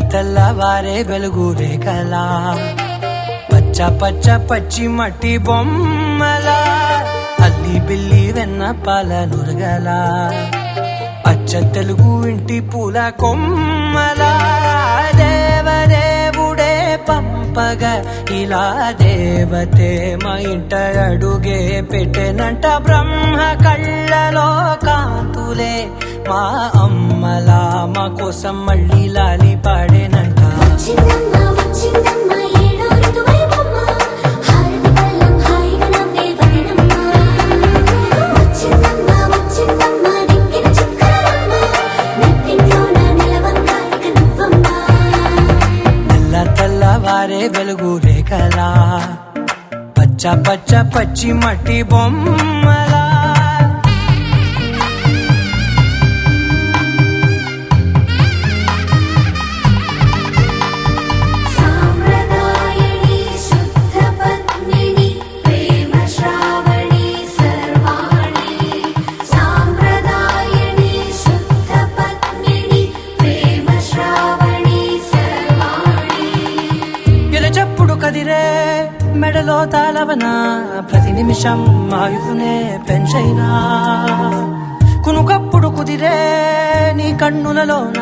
తెల్లవారే వెలుగు రేఖలా పచ్చ పచ్చ పచ్చి మట్టి బొమ్మలా అల్లి బిల్లి వెన్న పాల నురగలా అచ్చ తెలుగు ఇంటి పూల కొమ్మలా దేవదేవుడే పంపగా ఇలా దేవతే మా ఇంట అడుగే పెట్టెనంట బ్రహ్మ కళ్ళలో కాంతులే మా అమ్మలా మా కోసం మళ్ళీ లాలి పాడేనంట. తెల్లవారే వెలుగు రేఖలా పచ్చ పచ్చ పచ్చి మట్టి బొమ్మలా కదిరే మెడలో తాళవన ప్రతి నిమిషం ఆయుధునే పెంచైనా కునుకప్పుడు కుదిరే నీ కన్నులలోన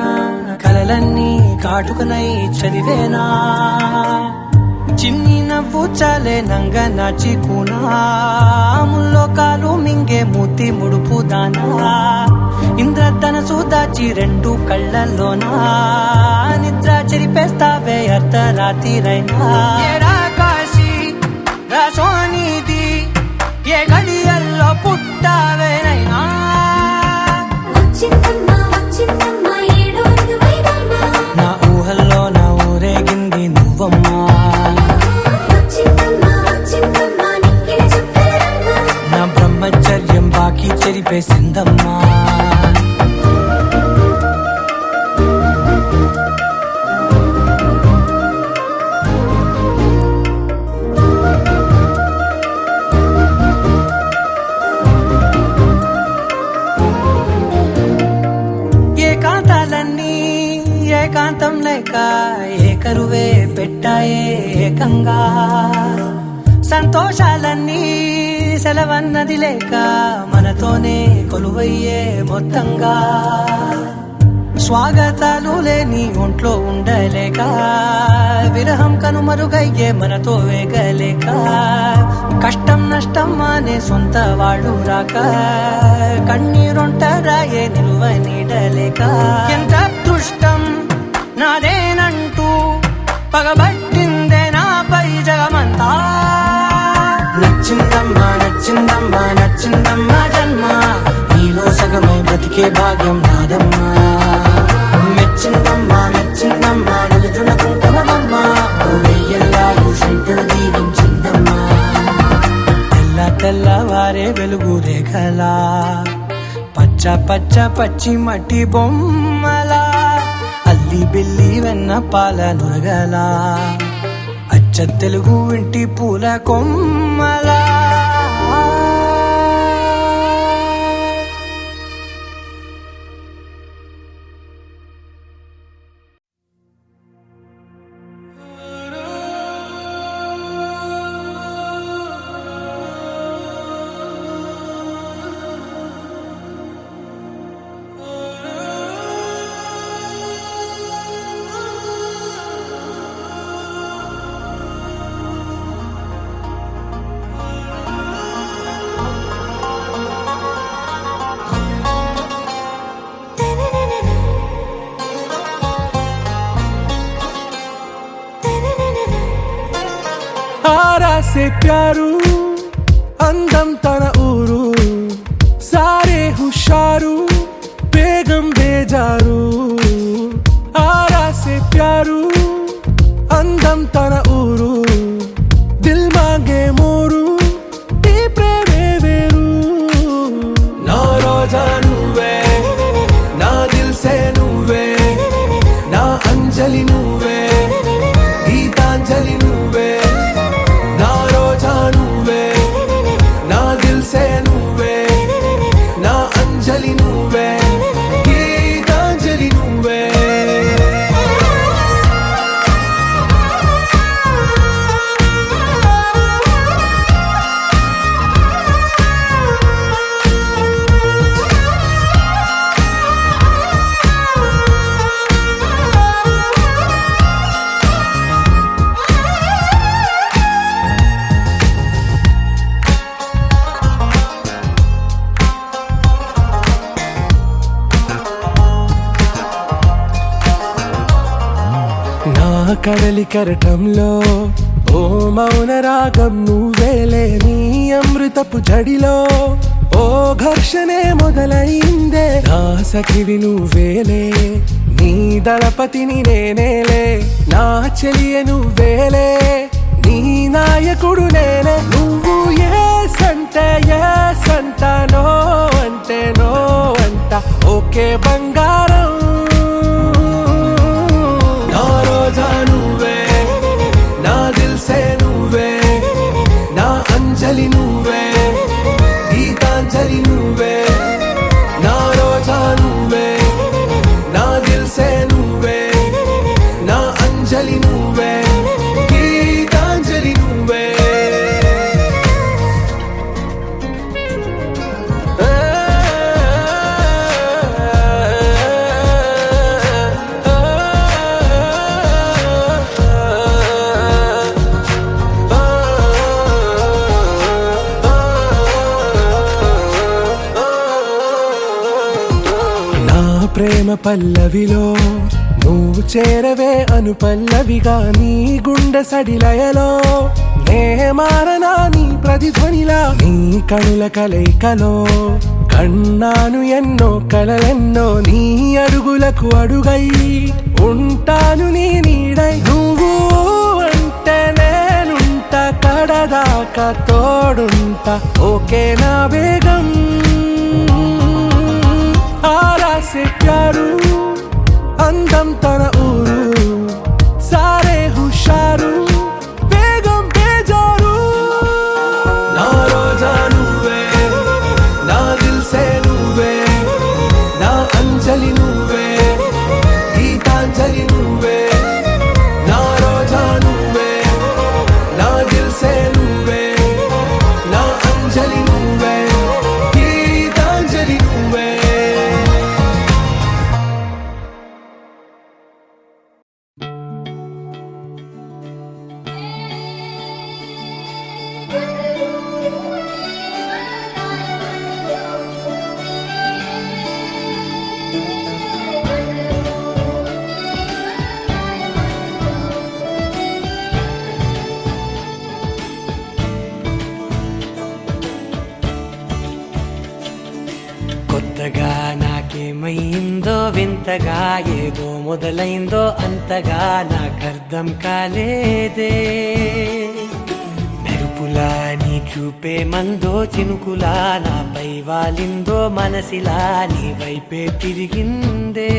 కలలన్నీ కాటుకనై చదివేనా చిన్ని నవ్వు చాలే నంగ నాచి కూనాముల్లో కాలు మింగే మూతి ముడుపు దానా ఇంద్రధనసు దాచి రెండు కళ్ళల్లోనా నిద్ర చెరిపేస్తావే అర్ధరాత్రిరైనా కాశీ రసోనిది ఏ గడియల్లో పుట్టావేనైనా నా ఊహల్లో నా ఊరేగింది నువ్వమ్మా నా బ్రహ్మచర్యం బాకీ చెరిపేసిందమ్మా. ఏకాంతం లేక ఏకరువే పెట్టాయే ఏకంగా సంతోషాలన్నీ సెలవన్నది లేక మనతోనే కొలువయ్యే మొత్తంగా స్వాగతాలు లేని ఒంట్లో ఉండలేక విరహం కనుమరుగయ్యే మనతో వేగలేక కష్టం నష్టం అనే సొంత వాళ్ళు రాక కన్నీరొంటరాయే నిలువ నీడలేక ఎంత అదృష్టం నాదేనంటూ పగబట్టిందే నాపై జగమంతా నచ్చిందమ్మా నచ్చిందమ్మా నచ్చిందమ్మా జన్మ నీలో సగమై బ్రతికే భాగ్యం నాదమ్మా మెచ్చిందమ్మా మెచ్చిందమ్మా నిలుచున కుంకుమమ్మా వెయ్యల్లాలు శంకులు దీవించిందమ్మా. తెల్లవారే వెలుగు రేఖలా పచ్చ పచ్చ పచ్చి మట్టి బొమ్మలా అల్లి బిల్లి వెన్న పాల నురగలా అచ్చ తెలుగు ఇంటి పూల కొమ్మలా. से प्यारू అందం తన ఊరు సారే హుషారు బేగం బేజారు ఆరా సే ప్యారు అందం తన ఊరు దిల్ మాంగే మోరు ఈ ప్రేమే వేరు నా రోజా నువ్వే నా దిల్ సే నువ్వే నా అంజలి నువ్వే గీతాంజలి నువ్వే నా రోజా నువ్వే నా దిల్ సే నువ్వే నా అంజలి నువ్వే గీతాంజలి నువ్వే కడలి కెరటంలో ఓ మౌన రాగం నువ్వేలే, నీ అమృతపు జడిలో ఓ ఘర్షణే మొదలైందే. నా సఖివి నువ్వేలే, నీ దళపతిని నేనేలే, నా చెలియ నువ్వేలే, నీ నాయకుడు నేనే. నువ్వు ఏ సంట నో అంటే నో అంట, ఓకే బంగారం. నా రోజా నువ్వే, నా దిల్సే నువ్వే, నా అంజలి నువ్వే, గీతాంజలి నువ్వే. నా రోజా నువ్వే, నా దిల్సే నువ్వే, నా అంజలి నువ్వే, గీతాంజలి నువ్వే. ప్రేమ పల్లవిలో నువ్వు చేరవే అను పల్లవిగా, నీ గుండె సడిలయలో నే మారనా నీ ప్రతిధ్వనిలా. నీ కనుల కలయికలో కన్నాను ఎన్నో కలలెన్నో, నీ అడుగులకు అడుగై ఉంటాను నీ నీడై. నువ్వు అంటే నేనుంట, కడదాకా తోడుంట, ఓకే నా వేగం. आरा से प्यारू అందం తన ఊరు, సారే హుషారు బేగం బేజారు. నా రోజా నువ్వే, నా దిల్సే నువ్వే, నా అంజలి నువ్వే, గీతాంజలి నువ్వే. నా రోజా నువ్వే, నా దిల్సే నువ్వే, నా అంజలి నువ్వే, గీతాంజలి నువ్వే. కొత్తగా నాకేమైందో వింతగా, ఏదో మొదలైందో అంతగా నాకర్థం కాలేదే. మెరుపులా నీ చూపే మందో చినుకులా నాపై వాలిందో, మనసిలా నీ వైపే తిరిగిందే.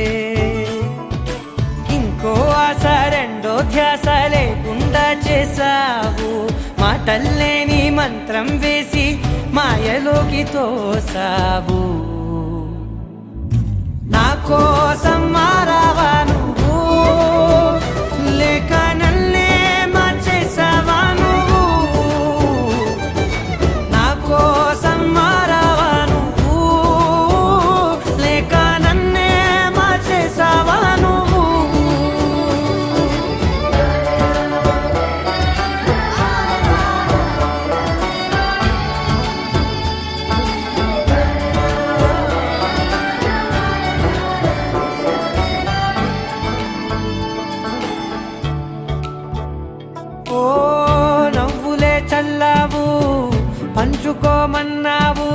ఇంకో ఆశ రెండో ధ్యాస లేకుండా చేసావు, మాటల్లే నీ మంత్రం వేసి మాయలోకి తోసావు. నా కోసం మారావా నువ్వు, లేక నన్నే మార్చేసావా నువ్వు. నా కోసం మారావా నువ్వు, లేక నన్నే మార్చేసావా నువ్వు. చల్లావు పంచుకోమన్నావు,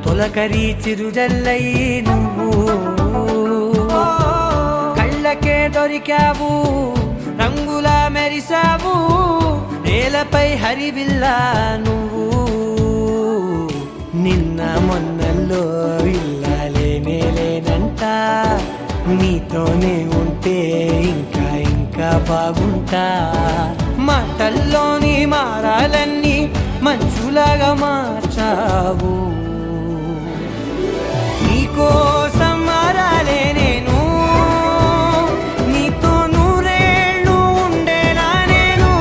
తొలకరి చిరుజల్లై నువ్వు. కళ్ళకే దొరికావు, రంగులా మెరిసావు, నేలపై హరివిల్లా నువ్వు. నిన్న మొన్నల్లో ఇల్లాలేనే లేనంట, నీతోనే ఉంటే ఇంకా ఇంకా బాగుంటా. మాటల్లోని మారాలన్నీ మంచులాగా మార్చావు, నీకోసం మారాలే నేను, నీతో నూరేళ్ళు ఉండేనా నేను.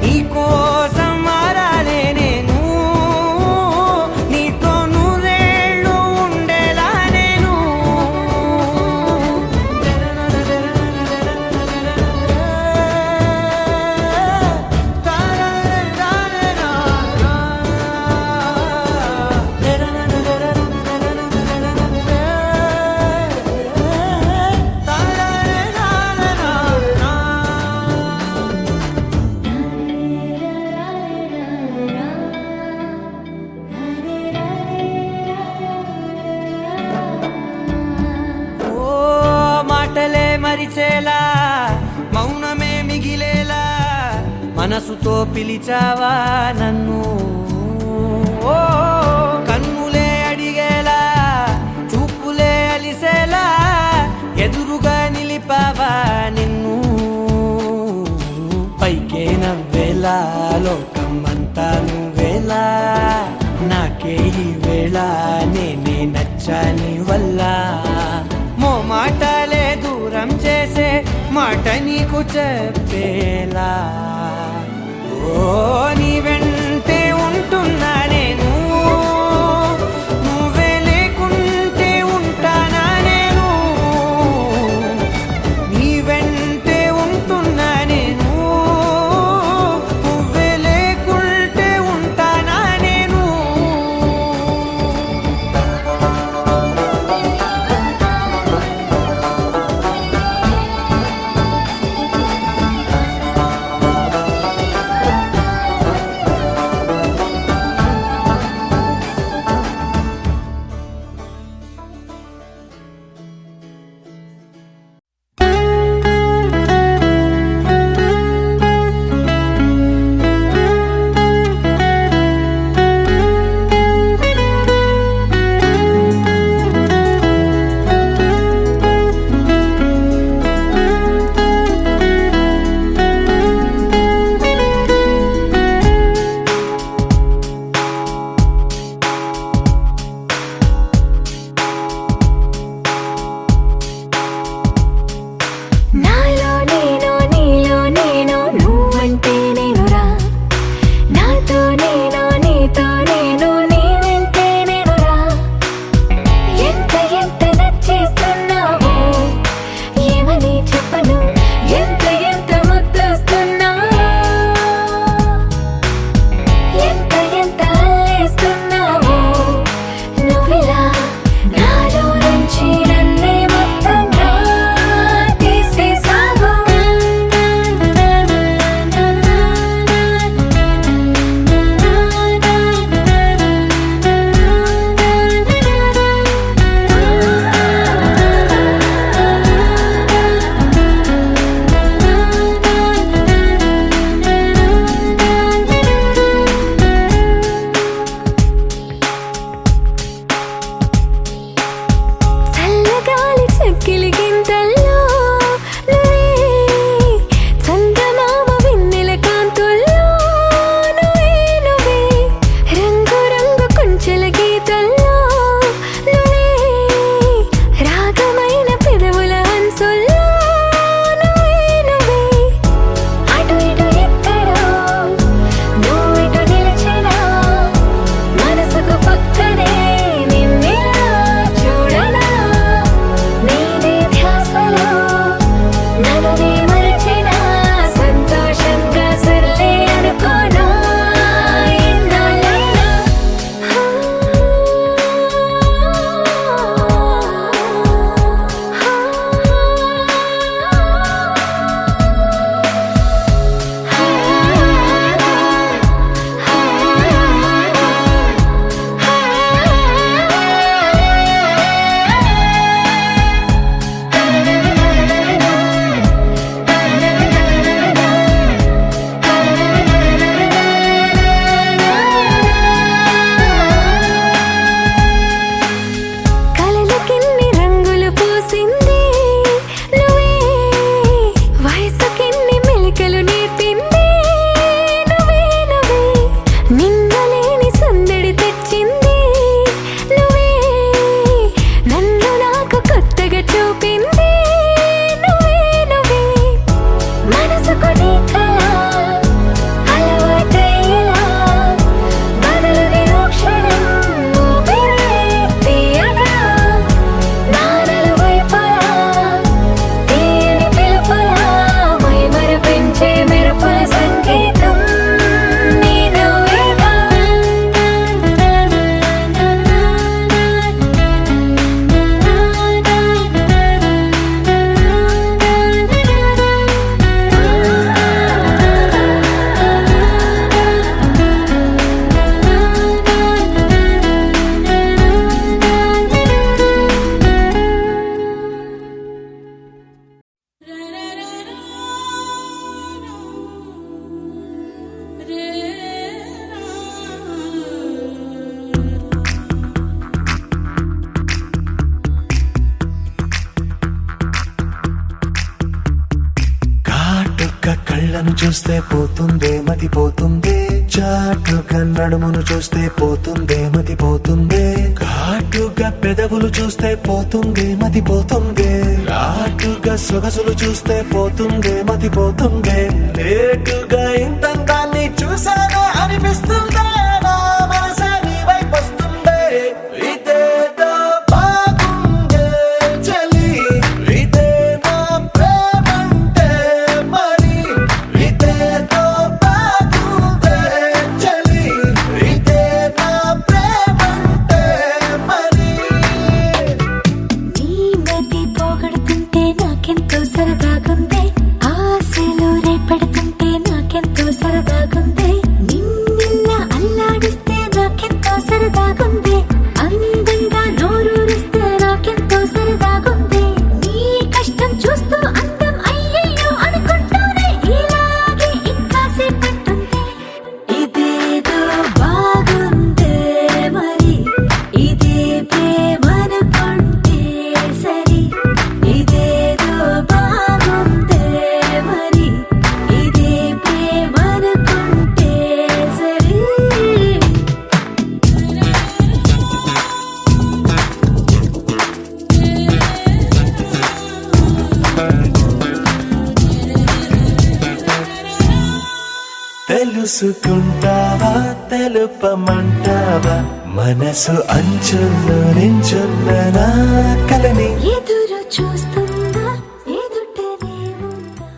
నీకోసం మారాలే నేను, నీతో నూరేళ్ళు ఉండేలా నేను. మనసుతో పిలిచావా నన్ను, ఓ కన్నులే అడిగేలా చూపులే అలిసేలా ఎదురుగా నిలిపావా నిన్ను. పైకే నవ్వేలా లోకమంతా నువ్వేలా, నాకే ఈ వేళ నేనే నచ్చాని వల్ల. మాటలే దూరం చేసే మాట నీకు చెప్పేలా, ఓ నీ వెంటే ఉంటున్నా నేను, నువ్వే లేకుంటే ఉంటానా నేను. నీ వెంటే ఉంటున్నా నేను, నువ్వే లేకుంటే ఉంటానా నేను. చూస్తే పోతుందే మతి పోతుందే, చాటుగా నడుమును చూస్తే పోతుందే మతి పోతుందే, ఘాటుగా పెదవులు చూస్తే పోతుందే మతి పోతుందే, ఘాటుగా సొగసులు చూస్తే పోతుందే మతి పోతుందే, లేటుగా ఇంతంతాన్ని చూసాగా అనిపిస్తుందే, నా మనసే నీ వైపు వస్తుందే. ఇదేదో బాగుందే చలి, ఇదే నా ప్రేమంటే మరి, ఇదేదో బాగుందే చలి, ఇదే నా ప్రేమంటే మరి. నీ మతి పోగొడుతుంటే నాకెంతో సరదాగుంది, ఆశలు రేపడుతుంటే నాకెంతో సరదాగుంది, నిన్నెల్లా అల్లాడిస్తే నాకెంతో సరదాగుంది, అందంగా నోరూరిస్తే నాకెంతో సరదాగుంది, నీ కష్టం చూస్తూ అందం అయ్యయ్యో అనుకుంటూనే ఇలాగే ఇంకాసేపట్టుంది. ఇదేదో బాగుందే మరి, ఇదే ప్రేమనుకుంటే సరి, ఇదేదో బాగుందే మరి, ఇదే ప్రేమనుకుంటే సరి. తెలుసుకుంటావా తెలుపమంటావా, మనసు అంచుల్లో నించున్న నా కలని. ఎదురు చూస్తుందా ఎదుటనే ఉందా.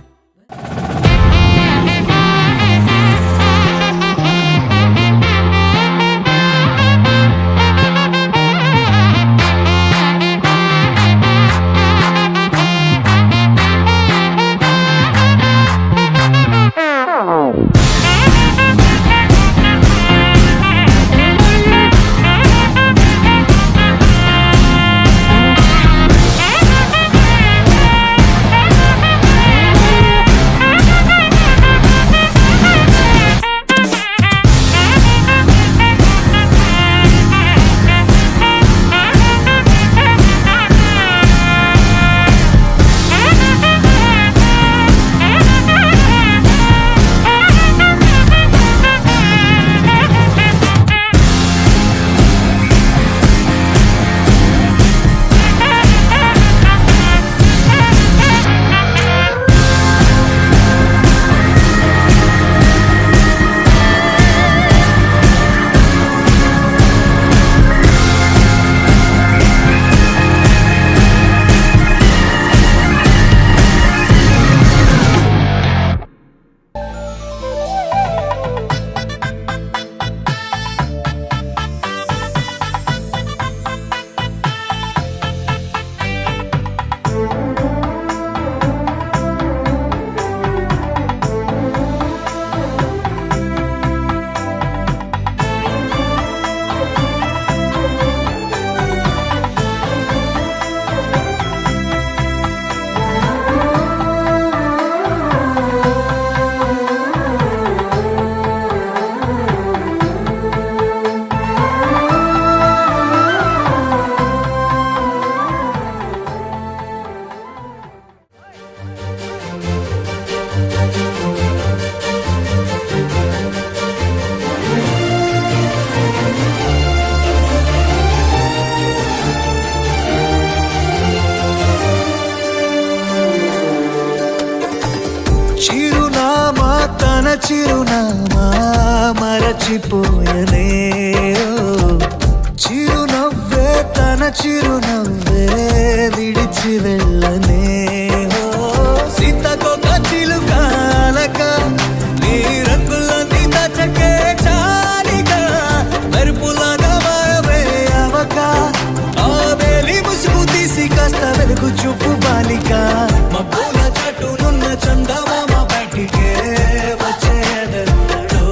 చిరునామా తన చిరునామా మరచిపోయనే, చిరునవ్వే తన చిరునవ్వే విడిచి వెళ్ళనే. సీతకొక చిలుకాలక నీ రంగులన్నీ దచకే చాలిగా, మెరుపులాగా మారవే అవక, ఆ వేలి ముసుగు తీసి కాస్త వెలుగు చూపు బాలిక, మబ్బుల చటునున్న చందమామ బయటికే వచ్చేదెన్నడో,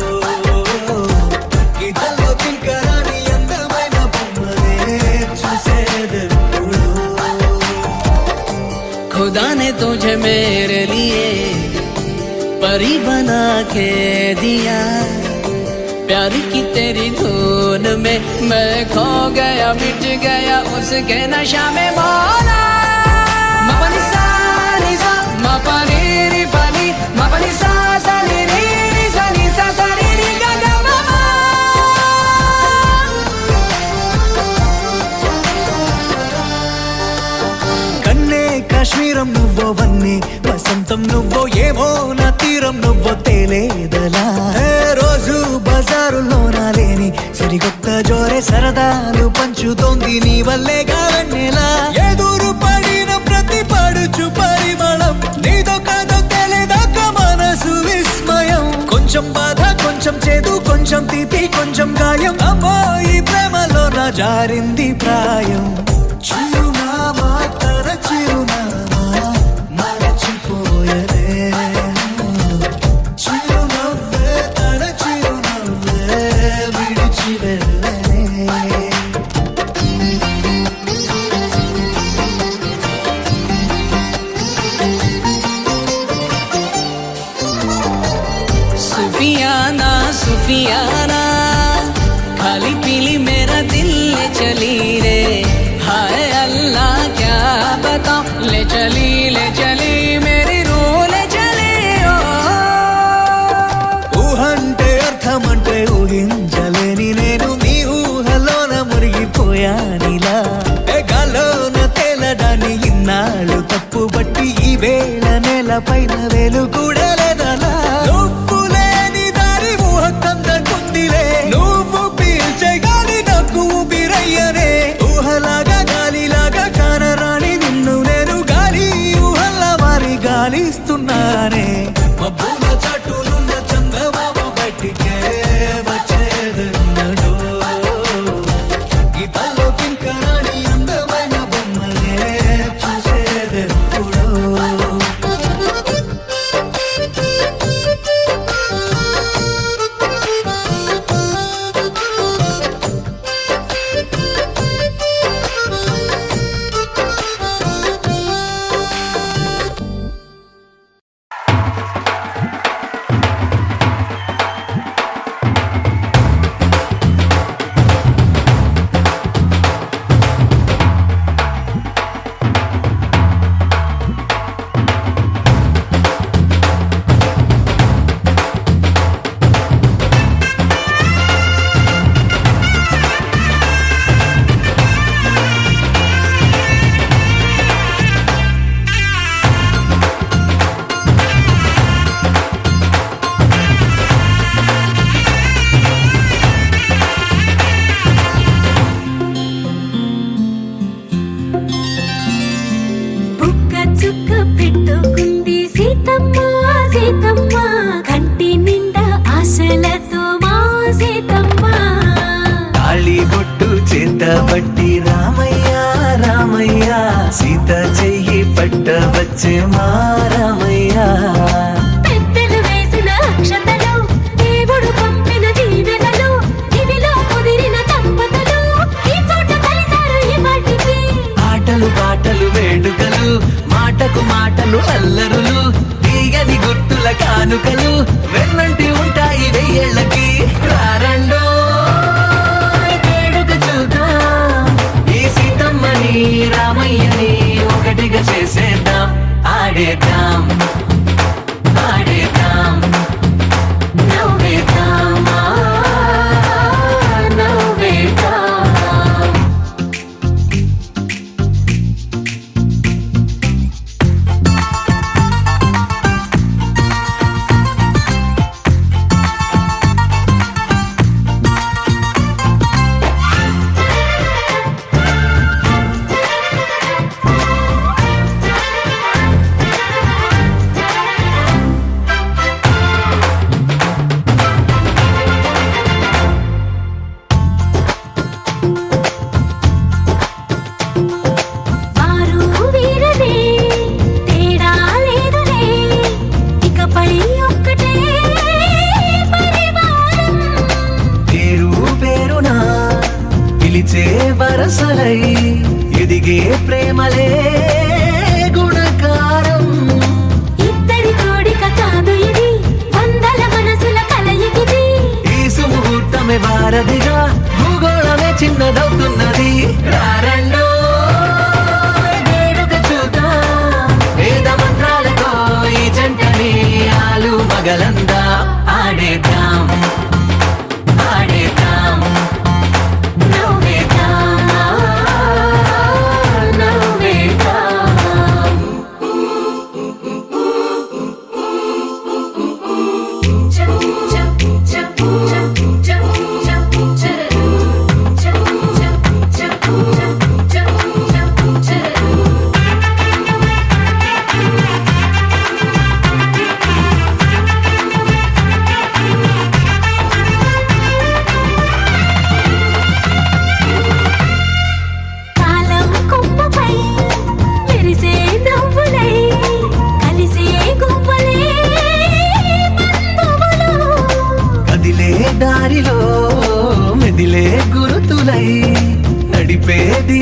ఇదల్లో కింకరాని అందమైన బొమ్మనే చూసేదెప్పుడు. खुदा ने तुझे मेरे लिए परी बना के दिया, प्यार की तेरी धुन में मैं खो गया मिट गया उसके नशा में मौला. मपनी सा नी सा मपनी री पनी मपनी सा స ని రి రి స ని స స రి రి గ గ మ మ. కన్నే కాశ్మీరం నువ్వో వన్నే వసంతం నువ్వో ఏమో నా తీరం నువ్వో తేలేదలా రోజు బజారులోనా లేని సరికొత్త జోరే సరదాలు పంచుతోంది నీ వల్లే గావన్నెలా ఎదురు పడిన ప్రతి పడుచు పరిమళం నీదో కాదో తెలిదాక మనసు విస్మయం కొంచెం బాధ కొంచెం చేదు కొంచెం తీపి కొంచెం గాయం అమ్మో ఈ ప్రేమలో నా జారింది ప్రాయం చిరునామా తన చిరునామా మరచిపోయలే చిరునవ్వే తన చిరునవ్వే విడిచి వెళ్ళలే सुफियाना सुफियाना खाली पीली मेरा दिल ले चली रे हाय अल्लाह क्या बताऊं ले चली मेरी रूह ले चली ओ ఊహంటే అర్థమంటే ఊహించలేని నేను నీ ఊహలోన మురిగిపోయానిలా గాలోన తేలడాన్ని ఇన్నాళ్ళు తప్పు బట్టి ఈ వేళ నేల పైన వేలు కూడా లేదలా నువ్వు లేని దారి ఊహ కందకుందిలే నువ్వు పీల్చే గాలి నాకు ఊపిరయ్యనే ఊహలాగా గాలిలాగా కానరాని నిన్ను నేను గాలి ఊహల్లా మారి గాలిస్తున్నానే మబ్బుల చాటులున్న చందమామ బయటికే వచ్చేదన్నడో గీతలో కింకరాని అందమైన బొమ్మలే చూసేదెప్పుడో బుక్క చుక్క పెట్టుకుంది సీతమ్మ సీతమ్మ కంటి నిండా ఆశలతో మా సీతమ్మ తాళి బొట్టు చేత బట్టి రామయ్య రామయ్య సీత చెయ్యి పట్ట వచ్చే మా రామయ్య పెద్దలు వేసిన అక్షతలు దేవుడు పంపిన దీవెనలు ఇవిలో కుదిరిన దంపతులు ఈ చోట కలిసారు ఈ వాటికి ఆటలు పాటలు వేడుకలు మాటకు మాటలు అల్లరులు తీయని గుర్తుల కానుకలు వెన్నంటి ఉంటాయి వెయ్యేళ్ళకి రారండో వేడుక చూద్దాం ఈ సీతమ్మని రామయ్యని ఒకటిగా చేసేద్దాం ఆడేద్దాం ఆడేద్దాం నవ్వేద్దాం నవ్వేద్దాం వరసలై ఎదిగే ప్రేమలే గుణకారం. ఇద్దరి కోడిక కాదు ఇది, వందల మనసుల కలయికిది. ఈ సుముహూర్తమే వారధిగా భూగోళమే చిన్నదవుతున్నది. రారండో వేడుక చూద్దాం, వేద మంత్రాలతో ఈ జంటని ఆలు మగలను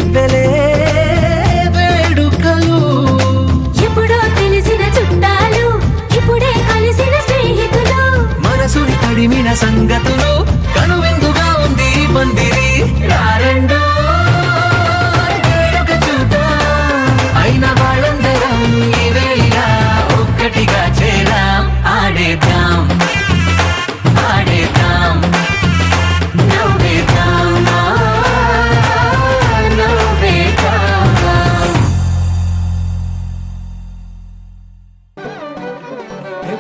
దివ్వెలే వేడుకలు ఎప్పుడో తెలిసిన చుట్టాలు ఇప్పుడే కలిసిన స్నేహితులు మనసుని తడిమిన సంగతులు కనువిందుగా ఉంది ఈ పందిరి రారండో వేడుక చూద్దాం అయిన వాళ్ళందరం ఈ వేళ ఒక్కటిగా చేరాం ఆడేద్దాం ఆడేద్దాం నవ్వేద్దాం నవ్వేద్దాం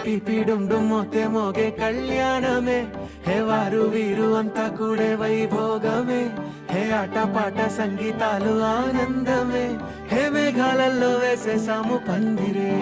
పిపిడుం మోతే మోగే కళ్యాణమే హే వారు వీరు అంతా కూడే వైభోగమే హే ఆట పాట సంగీతాలు ఆనందమే హే మేఘాలలో వేసేసాము పందిరే